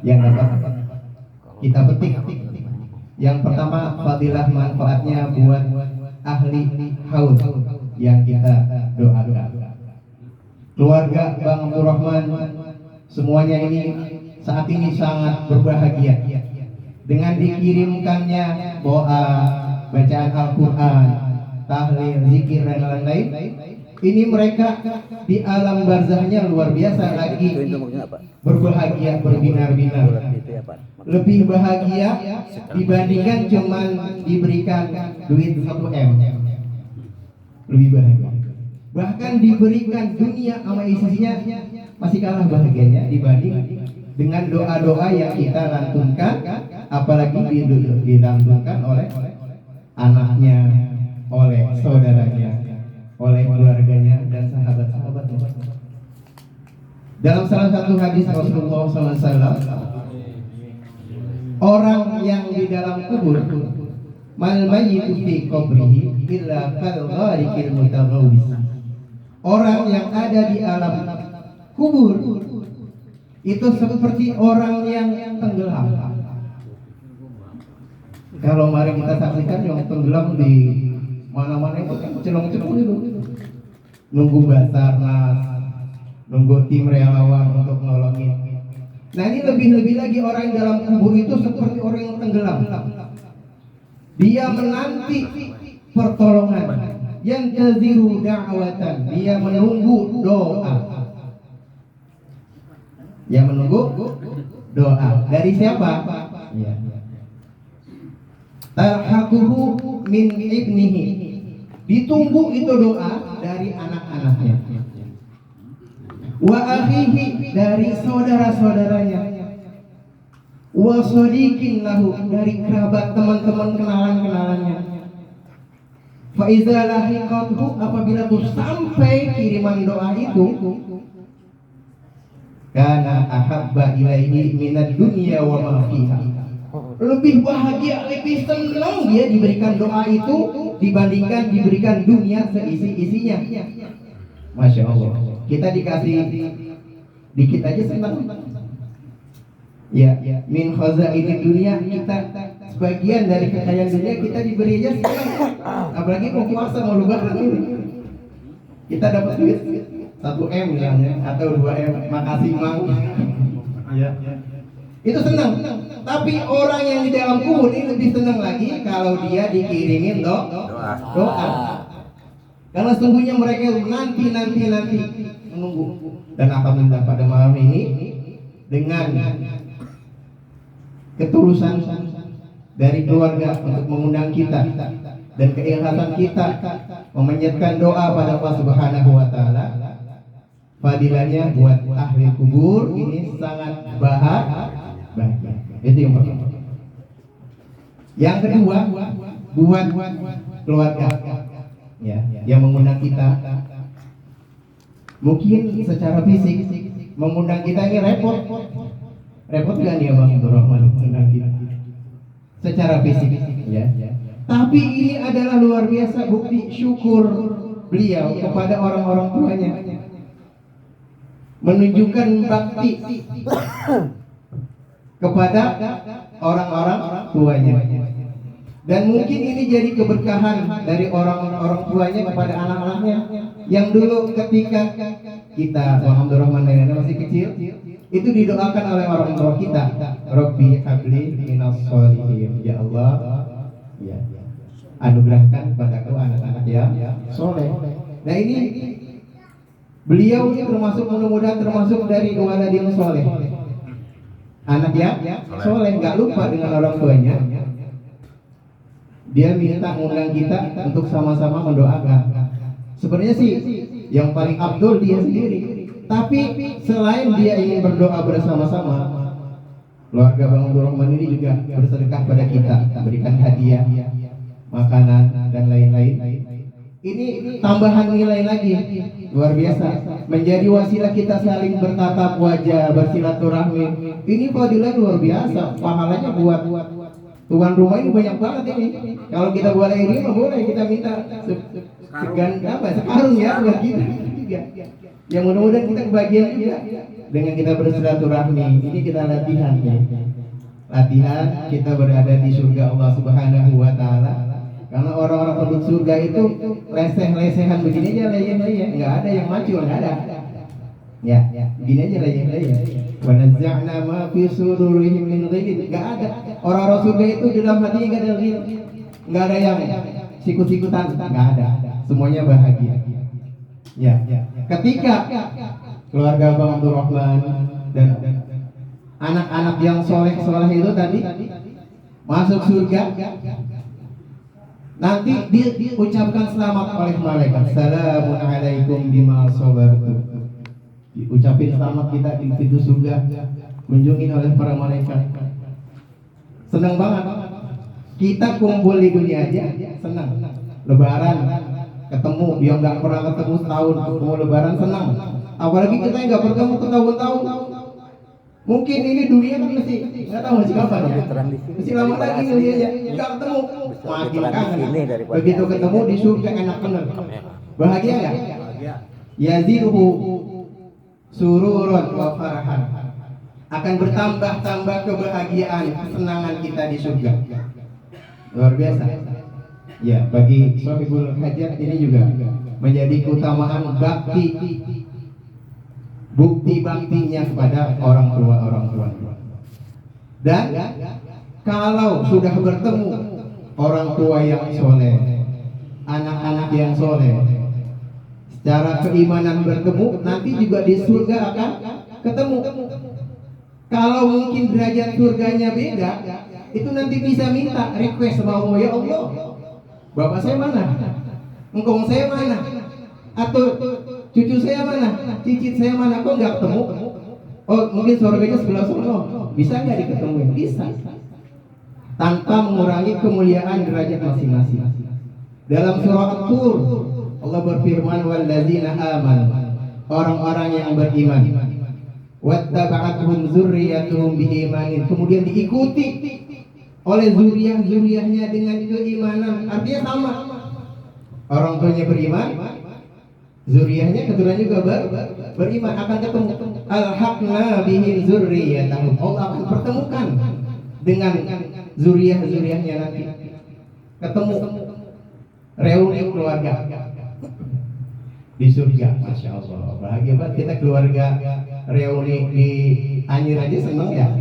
yang dapat kita petik. Yang pertama, fadilah manfaatnya buat ahli haud yang kita doakan. Keluarga Bang Abdurrahman semuanya ini saat ini sangat berbahagia dengan dikirimkannya doa, bacaan Al-Quran, tahlil, zikir dan lain-lain. Ini mereka di alam barzahnya luar biasa lagi berbahagia, berbinar-binar. Lebih bahagia dibandingkan cuman diberikan duit 1 M. Lebih bahagia. Bahkan diberikan dunia sama isinya masih kalah bahagianya dibanding dengan doa-doa yang kita lantunkan, apalagi dilantunkan oleh anaknya, oleh saudaranya, oleh keluarganya dan sahabat-sahabatnya. Dalam salah satu hadis Rasulullah SAW, orang yang di dalam kubur, mal mayyitu fi qabrihi illa kal gharikil mutaghawwis. Orang yang ada di alam kubur itu seperti orang yang tenggelam. Kalau mari kita saksikan yang tenggelam di mana-mana itu kan celong-celong itu, nunggu Basarnas, nunggu tim relawan untuk nolongin. Nah ini lebih-lebih lagi orang yang dalam kubur itu seperti orang yang tenggelam. Dia menanti pertolongan, yang taziru da'watan, dia menunggu doa. Yang menunggu doa dari siapa? Ya. Tarhaquhu min ibnihi, ditunggu itu doa dari anak-anaknya. Wa akhihi, dari saudara-saudaranya. Wa shadiqin lahu, dari kerabat, teman-teman, kenalan-kenalannya. Fa iza lahiqathu, apabila tuh sampai kiriman doa itu, kana ahabba ilaihi minad dunya wa ma fiha, lebih bahagia, lebih senang dia diberikan doa itu dibandingkan diberikan dunia seisi-isinya. Masya Allah, kita dikasih dikit aja senang. Ya, min khazainid dunia, kita sebagian dari kekayaan dunia kita diberi aja senang. Apalagi mau puasa, mau lebaran ini, kita dapat duit 1 M yang atau 2 M, makasih Mang. Ya. Itu senang. Tapi orang yang di dalam kubur ini lebih senang lagi kalau dia dikirimin doa. Karena sungguhnya mereka nanti menunggu. Dan alhamdulillah pada malam ini dengan ketulusan dari keluarga untuk mengundang kita dan keikhlasan kita memanjatkan doa pada Allah Subhanahu wa taala, fadilahnya buat ahli kubur ini sangat bahagia. Itu yang pertama. Yang kedua, buat keluarga ya, yang mengundang kita. Mungkin secara fisik mengundang kita ini repot kan ya Bang Abdurrahman mengundang kita secara fisik ya. Tapi ini adalah luar biasa bukti syukur beliau kepada orang-orang tuanya, menunjukkan bakti kepada orang-orang tuanya. Dan mungkin ini jadi keberkahan dari orang-orang tuanya kepada anak-anaknya yang dulu ketika kita Bang Abdurrahman dan Nenek masih kecil itu didoakan oleh orang tua kita, Rabbi habli minas sholihin, ya Allah ya, anugerahkan padaku anak-anak yang soleh. Nah ini beliau ini termasuk, mudah-mudahan termasuk dari waladin soleh, anak yang soleh, nggak lupa dengan orang tuanya. Dia minta mengundang kita untuk sama-sama mendoakan. Sebenarnya sih yang paling abdul dia sendiri, tapi selain dia ingin berdoa bersama-sama, keluarga Bang Abdurrahman ini juga bersedekah pada kita, berikan hadiah, makanan dan lain-lain. Ini tambahan nilai lagi luar biasa, menjadi wasilah kita saling bertatap wajah, bersilaturahmi. Ini fadilah luar biasa, pahalanya buat tuan rumah ini banyak banget ini. Kalau kita boleh ini mah boleh kita minta sekarung ya buat kita juga. Ya mudah-mudahan kita kebagian juga dengan kita bersilaturahmi ini kita latihan ya. Latihan kita berada di surga Allah Subhanahu wa taala. Karena orang-orang penduduk surga itu leseh-lesehan begini aja leyeh-leyeh, enggak ada yang macul, enggak ada. Ya, gini aja leyeh-leyeh. Wa nazza'na ma fi sudurihim min ghillin, enggak ada. Orang-orang surga itu di dalam hatinya enggak ada ghil. Enggak ada yang sikut-sikutan, enggak ada. Semuanya bahagia. Ya, ketika keluarga Bang Abdul Rahman dan anak-anak yang soleh-soleh itu tadi masuk surga, nanti diucapkan selamat oleh malaikat. Assalamualaikum bima sabartum. Diucapin selamat kita di pintu surga, kunjungin oleh para malaikat. Senang banget. Kita kumpul di dunia aja senang. Lebaran ketemu, yang nggak pernah ketemu setahun ketemu lebaran senang. Apalagi kita yang nggak bertemu tahun-tahun. Mungkin ini dunia kan masih nggak tahu masih kapan ya. Masih lama lagi dunianya nggak ketemu. Makin kangen. Begitu ketemu di surga enak bener. Bahagia nggak? Yaziduhu sururun wa farahan. Akan bertambah-tambah kebahagiaan, kesenangan kita di surga. Luar biasa. Ya, bagi Shahibul Hajat ini juga menjadi keutamaan bakti, bukti baktinya kepada orang tua. Dan kalau sudah bertemu orang tua yang soleh, anak-anak yang soleh, secara keimanan bertemu, nanti juga di surga akan ketemu. Kalau mungkin derajat surganya beda, itu nanti bisa minta request sama Allah, ya Allah, bapak saya mana? Engkong saya mana? Atau cucu saya mana? Cicit saya mana? Kok nggak ketemu? Oh, mungkin surganya sebelah sana. Bisa nggak diketemuin? Bisa. Tanpa mengurangi kemuliaan derajat masing-masing. Dalam surah At-Tur, Allah berfirman, walladzina amanu, orang-orang yang beriman, wattaba'athum dzurriyyatuhum biimanin, kemudian diikuti oleh zuriah-zuriahnya dengan keimanan. Artinya sama, orang tuanya beriman, zuriahnya keturunan juga beriman, akan ketemu. Alhaqna bihim dzurriyyatahum, Allah akan pertemukan dengan zuriah-zuriahnya nanti, ketemu, reuni keluarga di surga. Masya Allah, bahagia banget kita keluarga reuni di Anyer aja seneng ya,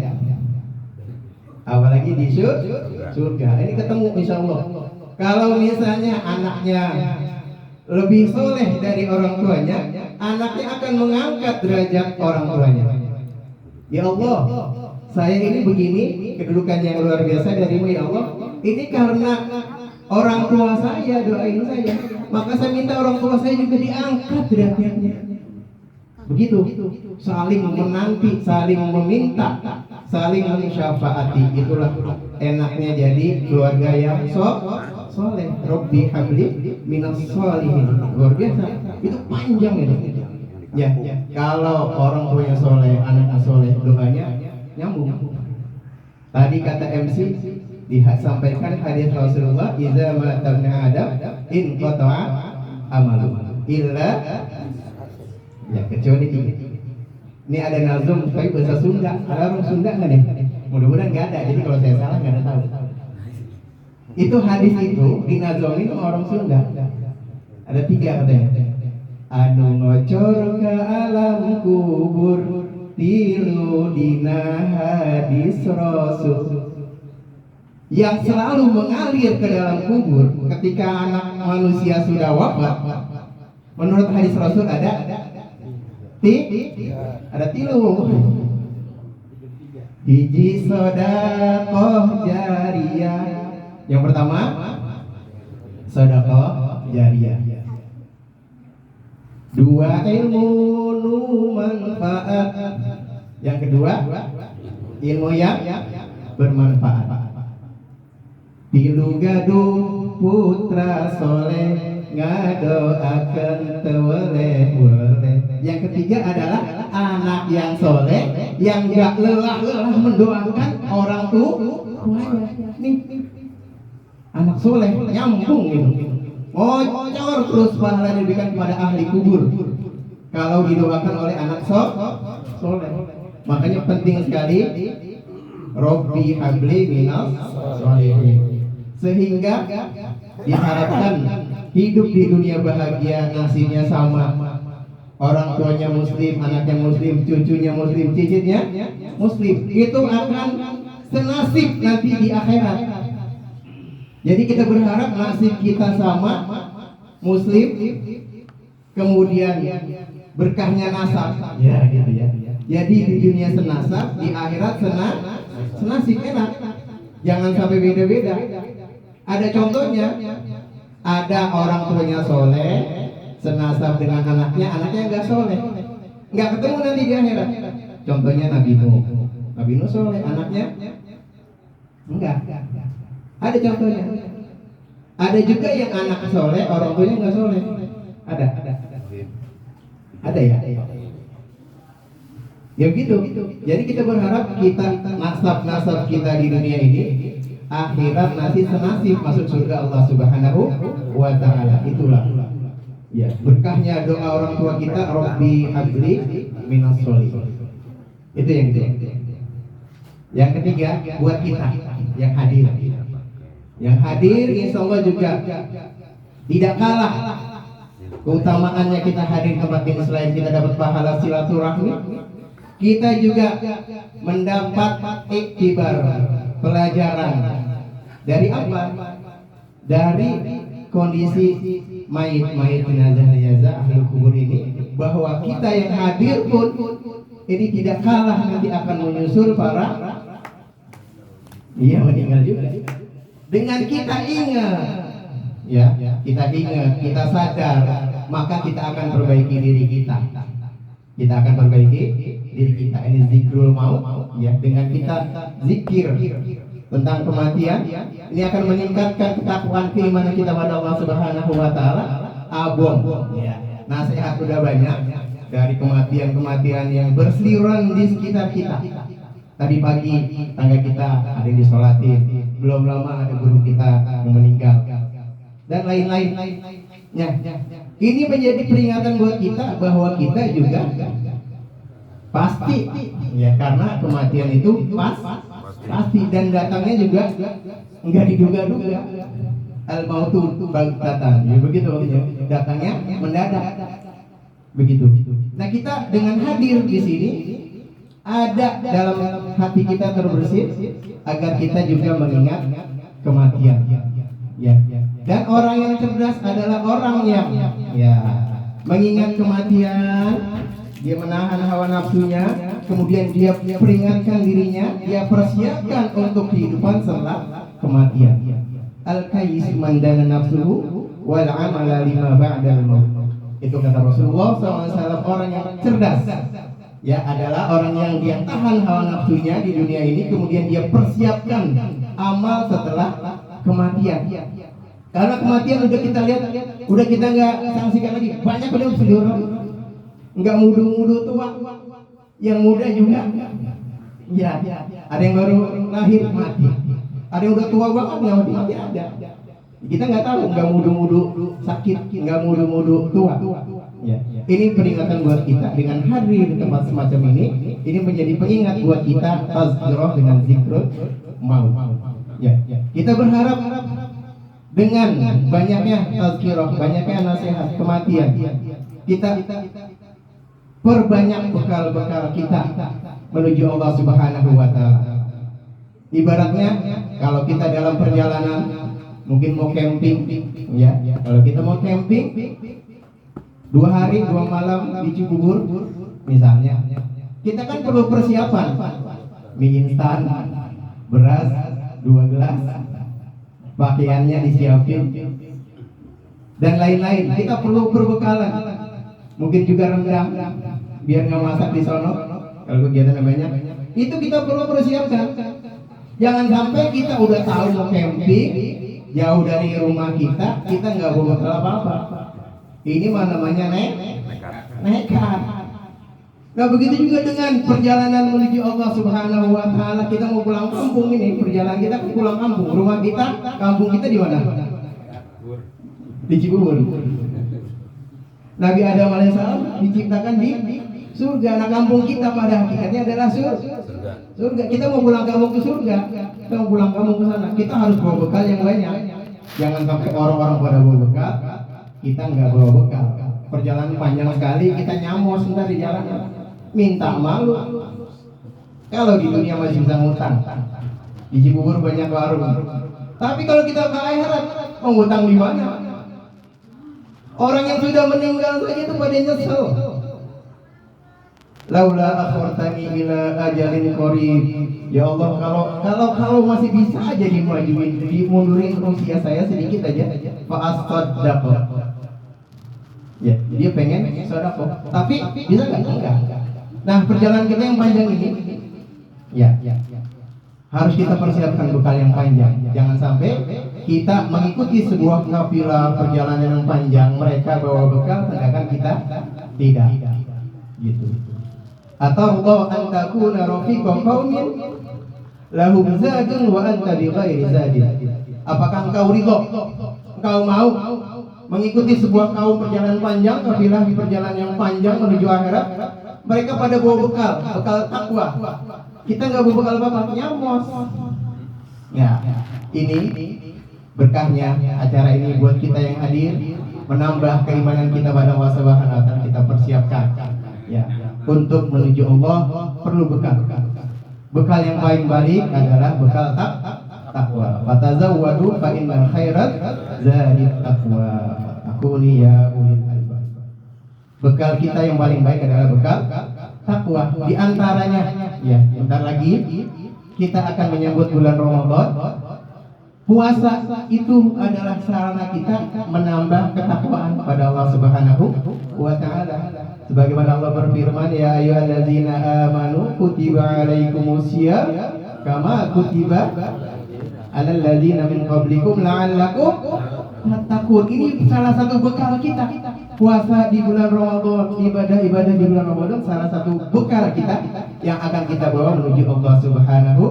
apalagi di surga. Ini ketemu insya Allah. Kalau misalnya anaknya lebih soleh dari orang tuanya, anaknya akan mengangkat derajat orang tuanya. Ya Allah, saya ini begini, kedudukan yang luar biasa darimu ya Allah. Ini karena orang tua saya doain saya, maka saya minta orang tua saya juga diangkat derajatnya. Begitu, saling menanti, saling meminta, saling mensyafaati. Itulah enaknya jadi keluarga yang soleh. Rabbi habli minas sholihin. Luar biasa, itu panjang itu. Ya, kalau orang tuanya soleh, anaknya soleh, doanya nyambung. Tadi kata MC disampaikan hadis Rasulullah, iza mata ibnu Adam in qata'a amalu illa, ya kecuali ini ada nazum tapi bahasa Sunda. Ada orang Sunda nggak nih? Mudah-mudahan nggak ada. Jadi kalau saya salah nggak ada tahu. Itu hadis itu dinazomin sama orang Sunda. Ada 3 katanya. Anu ngocor ke alam kubur, tilu dina hadis Rasul, yang selalu mengalir ke dalam kubur ketika anak manusia sudah wafat. Menurut hadis Rasul ada tilu. Hiji sedekah jariyah. Yang pertama sedekah jariyah. 2 ilmu nu manfaat. Yang kedua ilmu yang bermanfaat. 3 gaduh putra soleh ngadoakeun teu weleh-weleh. Yang ketiga adalah anak yang soleh yang gak lelah-lelah mendoakan orang tuanya. Nih, anak soleh nyambung gitu. Ngocor terus pahala diberikan kepada ahli kubur kalau didoakan oleh anak soleh. soleh. Makanya penting sekali Robbi habli minas sholihin, sehingga diharapkan hidup di dunia bahagia, nasibnya sama, orang tuanya muslim, anaknya muslim, cucunya muslim, cicitnya muslim, itu akan senasib nanti di akhirat. Jadi kita berharap nasib kita sama, muslim, kemudian berkahnya nasab, ya gitu ya. Jadi di dunia senasab, di akhirat senasib, enak. Jangan sampai beda-beda. Ada contohnya, ada orang tuanya soleh, senasab dengan anaknya nggak soleh, nggak ketemu nanti di akhirat. Contohnya Nabi Nuh soleh, anaknya enggak. Ada contohnya. Ada juga yang anak soleh, orang tuanya nggak soleh. Ada ya. Ya gitu. Jadi kita berharap kita nasab kita di dunia ini, akhirat nanti senasib masuk surga Allah Subhanahu wa Ta'ala. Itulah ya berkahnya doa orang tua kita, Robbi habli minas sholihin. Itu yang ketiga. Yang ketiga buat kita yang hadir. Yang hadir insya Allah juga tidak kalah keutamaannya kita hadir tempat ini. Selain kita dapat pahala silaturahmi, kita juga mendapat iktibar, pelajaran. Dari apa? Dari kondisi mayit jenazah ahli kubur ini, bahwa kita yang hadir pun ini tidak kalah nanti akan menyusul para meninggal juga. Dengan kita ingat, kita sadar, maka kita akan perbaiki diri kita. Ini zikrul maut, ya. Dengan kita zikir tentang kematian, ini akan meningkatkan ketakwaan keimanan kita pada Allah Subhanahu wa Ta'ala. Nasihat sudah banyak dari kematian yang berseliweran di sekitar kita. Tadi pagi tangga kita ada yang disolatin, belum lama ada guru kita yang meninggal, dan lain-lain. Ini menjadi peringatan buat kita bahwa kita juga pasti, karena kematian itu pasti, dan datangnya juga enggak diduga-duga. Al-mautu baghtatan, begitu, datangnya mendadak, begitu. Nah, kita dengan hadir di sini, ada dalam hati kita terbersih agar kita juga mengingat kematian. Dan orang yang cerdas adalah orang yang mengingat kematian, dia menahan hawa nafsunya, kemudian dia peringatkan dirinya, dia persiapkan untuk kehidupan setelah kematian. Al-kayyis man dana nafsuhu wal amala lima ba'dal maut. Itu kata Rasulullah SAW. Orang yang cerdas adalah orang yang dia tahan hawa nafsunya di dunia ini, kemudian dia persiapkan amal setelah kematian. Karena kematian udah kita lihat, udah kita nggak sanksikan lagi. Banyak orang nggak muda tua, yang muda juga, ada yang baru lahir mati, ada yang udah tua banget nggak mati ada. Kita nggak tahu, nggak muda sakit, nggak muda tua. Ini peringatan buat kita dengan hadir di tempat semacam ini. Ini menjadi pengingat buat kita, tazkirah dengan zikrul maut. Kita berharap dengan banyaknya tazkirah, banyaknya nasihat kematian, kita perbanyak bekal-bekal kita menuju Allah Subhanahu wa Ta'ala. Ibaratnya kalau kita dalam perjalanan, mungkin mau camping, kalau kita mau camping 2 hari 2 malam di Cibubur misalnya, kita kan perlu persiapan, mie instan, beras 2 gelas, pakaiannya disiapin, dan lain-lain. Kita perlu perbekalan, mungkin juga rendang biar nggak masak di sono kalau kegiatan namanya. Itu kita perlu persiapkan. Jangan sampai kita udah tahu mau camping jauh dari rumah kita nggak bawa bekal apa-apa. Ini mah namanya nekat. Nah, begitu juga dengan perjalanan menuju Allah Subhanahu wa Ta'ala. Kita mau pulang kampung, ini perjalanan kita ke pulang kampung. Rumah kita, kampung kita di mana? Di Cibubur. Nabi Adam alaihissalam diciptakan di surga. Nah, kampung kita pada hakikatnya adalah surga. Kita mau pulang kampung ke surga, kita mau pulang kampung ke sana, kita harus bawa bekal yang banyak. Jangan sampai orang-orang pada bawa bekal, kita nggak bawa bekal. Perjalanan panjang sekali, kita nyamos ntar di jalan, minta malu. Kalau di dunia masih bisa ngutang, di Cibubur banyak warung. Tapi kalau kita ke akhirat, mau ngutang di mana? Orang yang sudah meninggal saja itu pada nyesel. Laula akhartani ila ajalin qarib. Ya Allah, kalau masih bisa aja dimundurin usia saya sedikit aja, fa asaddaq. Ya, dia pengen sedekah. Tapi bisa enggak? Nah, perjalanan kita yang panjang ini ya, harus kita persiapkan bekal yang panjang. Jangan sampai kita mengikuti sebuah kafilah perjalanan yang panjang, mereka bawa bekal sedangkan kita tidak. Gitu. Atau Allah an takuna rafiqa qaumin lahum zadun wa anta bi ghairi zadin. Apakah engkau ridho? Engkau mau mengikuti sebuah kaum perjalanan panjang, kafilah di perjalanan yang panjang menuju akhirat? Mereka pada bawa bekal takwa. Kita nggak bawa bekal apa-apa, nyamos. Ya, ini berkahnya acara ini buat kita yang hadir, menambah keimanan kita pada Allah Subhanahu wa taala. Kita persiapkan ya, untuk menuju Allah perlu bekal. Bekal yang paling baik adalah bekal takwa. Fatazawwadu fa innal khairat zadit taqwa. Aku ya ulil albab. Bekal kita yang paling baik adalah bekal takwa. Di antaranya ya, bentar lagi kita akan menyambut bulan Ramadan. Puasa itu adalah sarana kita menambah ketakwaan kepada Allah Subhanahu wa taala. Sebagaimana Allah berfirman, ya ayyuhallazina amanu kutiba alaikumusiyam kama kutiba alal ladzina min qablikum la'allakum tattaqun. Ini salah satu bekal kita. Puasa di bulan Ramadan, ibadah-ibadah di bulan Ramadan salah satu bekal kita yang akan kita bawa menuju Allah Subhanahu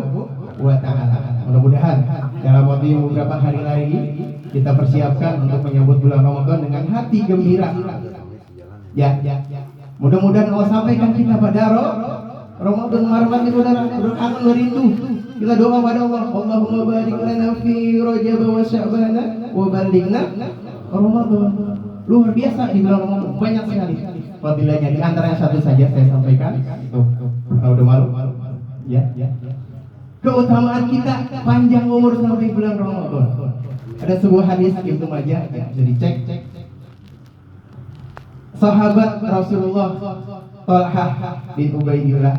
wa taala. Mudah-mudahan dalam waktu beberapa hari lagi kita persiapkan untuk menyambut bulan Ramadan dengan hati gembira. Ya. Mudah-mudahan Allah sampaikan kita pada Ramadan marhaban saudara, kangen merindu. Kita doa pada Allah, Allahumma barik lana fi Rajab wa Sya'ban wa balighna Ramadan. Luar biasa di bulan Ramadan, banyak sekali fadilahnya. Di antaranya satu saja saya sampaikan. Tuh, udah malu. Ya. Keutamaan kita panjang umur sampai bulan Ramadan. Ada sebuah hadis Ibnu Majah, bisa dicek. Sahabat Rasulullah Talhah bin Ubaidillah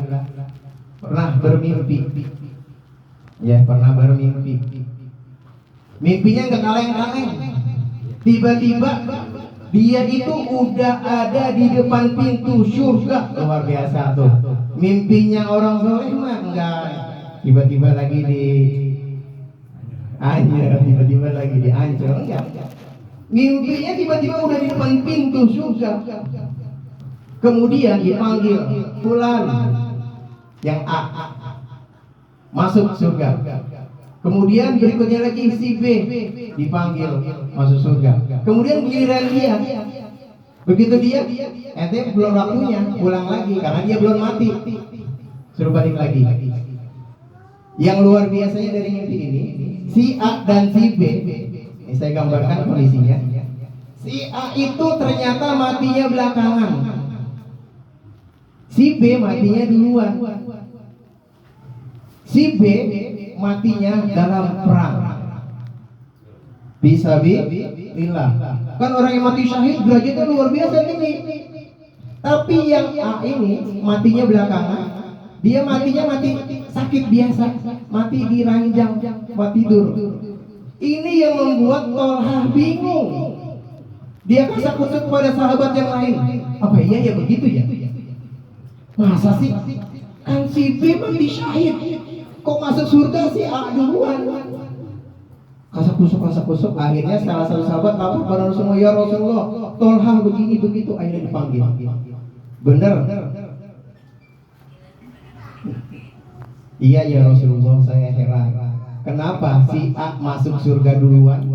pernah bermimpi. Ya, pernah bermimpi. Mimpinya nggak kaleng-kaleng. Tiba-tiba dia itu udah ada di depan pintu surga. Luar biasa tuh. Mimpinya orang soleh mah enggak. Tiba-tiba lagi di Anjir, tiba-tiba lagi di Ancol, enggak. Mimpinya tiba-tiba udah di depan pintu surga. Kemudian dipanggil fulan yang A masuk surga. Kemudian berikutnya lagi si B dipanggil masuk surga. Kemudian giliran dia. Begitu dia, ente belum waktunya pulang lagi karena dia belum mati. Suruh balik lagi. Yang luar biasanya dari mimpi ini, si A dan si B, ini saya gambarkan kondisinya. Si A itu ternyata matinya belakangan, si B matinya duluan. Si B matinya dalam perang. Fisabilillah. Kan orang yang mati syahid derajatnya luar biasa tinggi. Tapi yang A ini matinya belakangan. Dia matinya mati sakit biasa, mati di ranjang buat tidur. Ini yang membuat Talhah bingung. Dia kasak-kusuk pada sahabat yang lain. Apa iya ya begitu ya? Masa sih? Kan si B mati syahid, kok masuk surga si A duluan? Kasak-kusuk. Akhirnya salah satu sahabat lapor pada Rasulullah, ya Rasulullah, Talhah begini begitu. Akhirnya dipanggil. Bener. Iya ya Rasulullah, saya heran. Kenapa si A masuk surga duluan,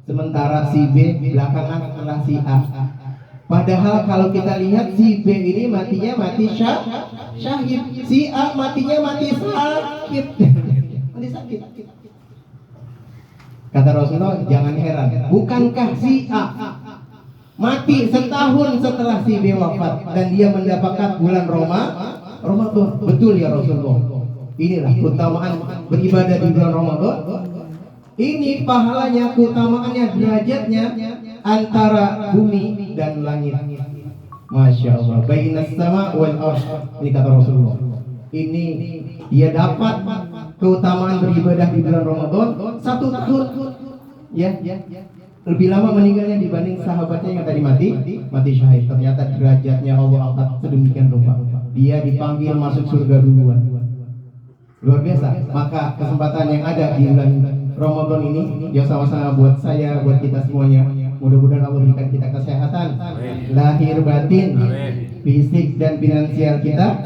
sementara si B belakangan setelah si A? Padahal kalau kita lihat si B ini matinya mati syahid, si A matinya mati sakit. Mati sakit. Kata Rasulullah, jangan heran, bukankah si A mati setahun setelah si B wafat dan dia mendapatkan bulan Ramadan? Betul ya Rasulullah. Inilah keutamaan beribadah di bulan Ramadan. Ini pahalanya, keutamaannya, derajatnya antara bumi dan langit. Masya Allah. Bainas sama wal ardh. Ini kata Rasulullah. Ini dia dapat keutamaan beribadah di bulan Ramadan 1 tahun. Ya, lebih lama meninggalnya dibanding sahabatnya yang tadi mati syahid. Ternyata derajatnya Allah angkat sedemikian rupa. Dia dipanggil masuk surga duluan. Luar biasa. Maka kesempatan yang ada di bulan Ramadan ini ya sama-sama buat saya, buat kita semuanya. Mudah-mudahan Allah berikan kita kesehatan, lahir batin, fisik dan finansial kita,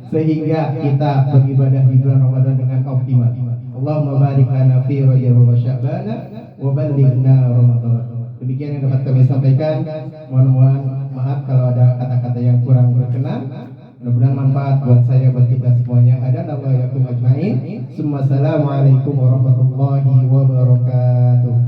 sehingga kita beribadah di bulan Ramadan dengan optimal. Allahumma barik lana fi Rajab wa Sya'ban wa ballighna Ramadan. Demikian yang dapat kami sampaikan. Mohon maaf kalau ada kata-kata yang kurang berkenan. Mudah-mudahan manfaat buat saya, buat kita semuanya. Assalamualaikum warahmatullahi wabarakatuh.